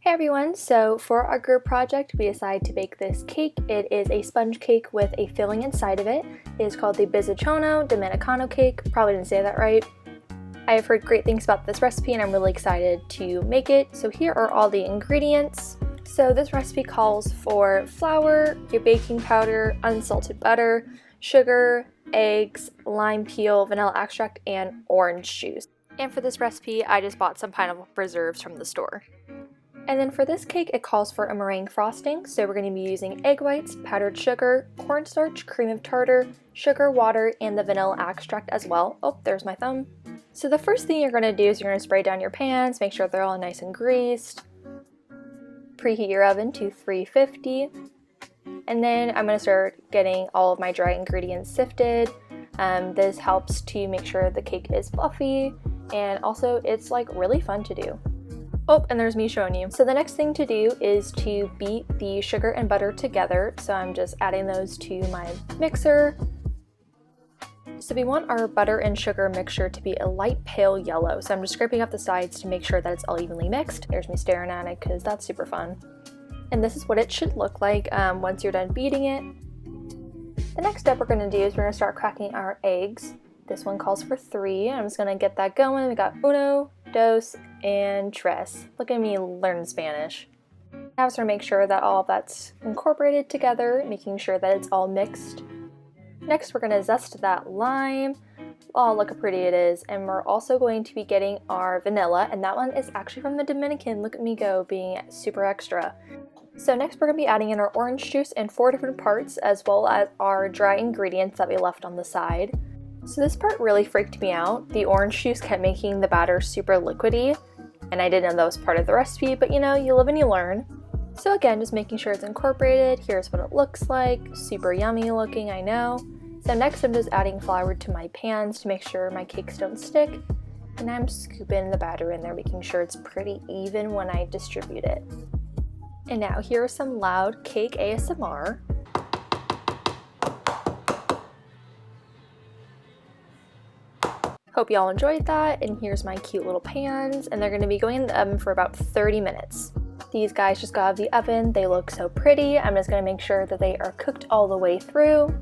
Hey everyone, so for our group project we decided to bake this cake. It is a sponge cake with a filling inside of it. It is called the Bizcocho Dominicano cake. Probably didn't say that right. I have heard great things about this recipe and I'm really excited to make it. So here are all the ingredients. So this recipe calls for flour, your baking powder, unsalted butter, sugar, eggs, lime peel, vanilla extract, and orange juice. And for this recipe I just bought some pineapple preserves from the store. And then for this cake, it calls for a meringue frosting, so we're going to be using egg whites, powdered sugar, cornstarch, cream of tartar, sugar, water, and the vanilla extract as well. Oh, there's my thumb. So the first thing you're going to do is you're going to spray down your pans, make sure they're all nice and greased. Preheat your oven to 350. And then I'm going to start getting all of my dry ingredients sifted. This helps to make sure the cake is fluffy, and also it's like really fun to do. Oh, and there's me showing you. So the next thing to do is to beat the sugar and butter together. So I'm just adding those to my mixer. So we want our butter and sugar mixture to be a light pale yellow. So I'm just scraping up the sides to make sure that it's all evenly mixed. There's me staring at it because that's super fun. And this is what it should look like once you're done beating it. The next step we're going to do is we're going to start cracking our eggs. This one calls for 3. I'm just going to get that going. We got uno, dos, and tres. Look at me learn Spanish. Now to make sure that all of that's incorporated together, making sure that it's all mixed. Next we're going to zest that lime. Oh, look how pretty it is. And we're also going to be getting our vanilla, and that one is actually from the Dominican. Look at me go, being super extra. So next we're going to be adding in our orange juice in 4 different parts, as well as our dry ingredients that we left on the side. So this part really freaked me out. The orange juice kept making the batter super liquidy, and I didn't know that was part of the recipe, but you know, you live and you learn. So again, just making sure it's incorporated. Here's what it looks like. Super yummy looking, I know. So next I'm just adding flour to my pans to make sure my cakes don't stick. And I'm scooping the batter in there, making sure it's pretty even when I distribute it. And now here is some loud cake ASMR. Hope y'all enjoyed that, and here's my cute little pans, and they're going to be going in the oven for about 30 minutes. These guys just got out of the oven. They look so pretty. I'm just going to make sure that they are cooked all the way through.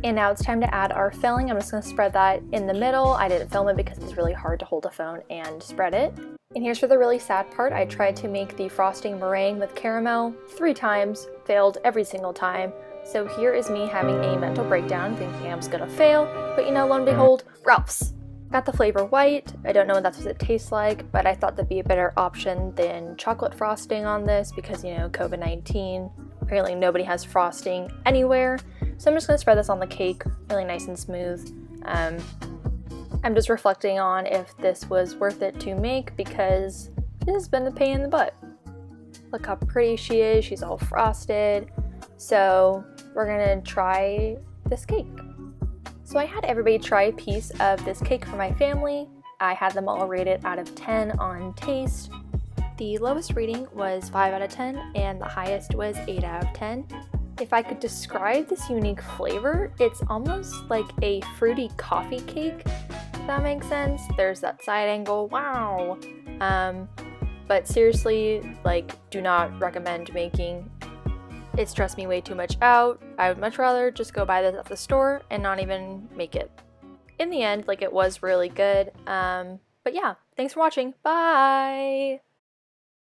And now it's time to add our filling. I'm just going to spread that in the middle. I didn't film it because it's really hard to hold a phone and spread it. And here's for the really sad part. I tried to make the frosting meringue with caramel 3 times, failed every single time. So here is me having a mental breakdown, thinking I was going to fail, but you know, lo and behold, Ralph's. Got the flavor white. I don't know what that's what it tastes like, but I thought that'd be a better option than chocolate frosting on this because, you know, COVID-19. Apparently nobody has frosting anywhere. So I'm just going to spread this on the cake really nice and smooth. I'm just reflecting on if this was worth it to make because it has been a pain in the butt. Look how pretty she is. She's all frosted. So we're going to try this cake. So I had everybody try a piece of this cake for my family. I had them all rated out of 10 on taste. The lowest rating was 5 out of 10 and the highest was 8 out of 10. If I could describe this unique flavor, it's almost like a fruity coffee cake, if that makes sense. There's that side angle, wow. But seriously, like, do not recommend making. It stressed me way too much out. I would much rather just go buy this at the store and not even make it. In the end, like, it was really good. But yeah, thanks for watching. Bye!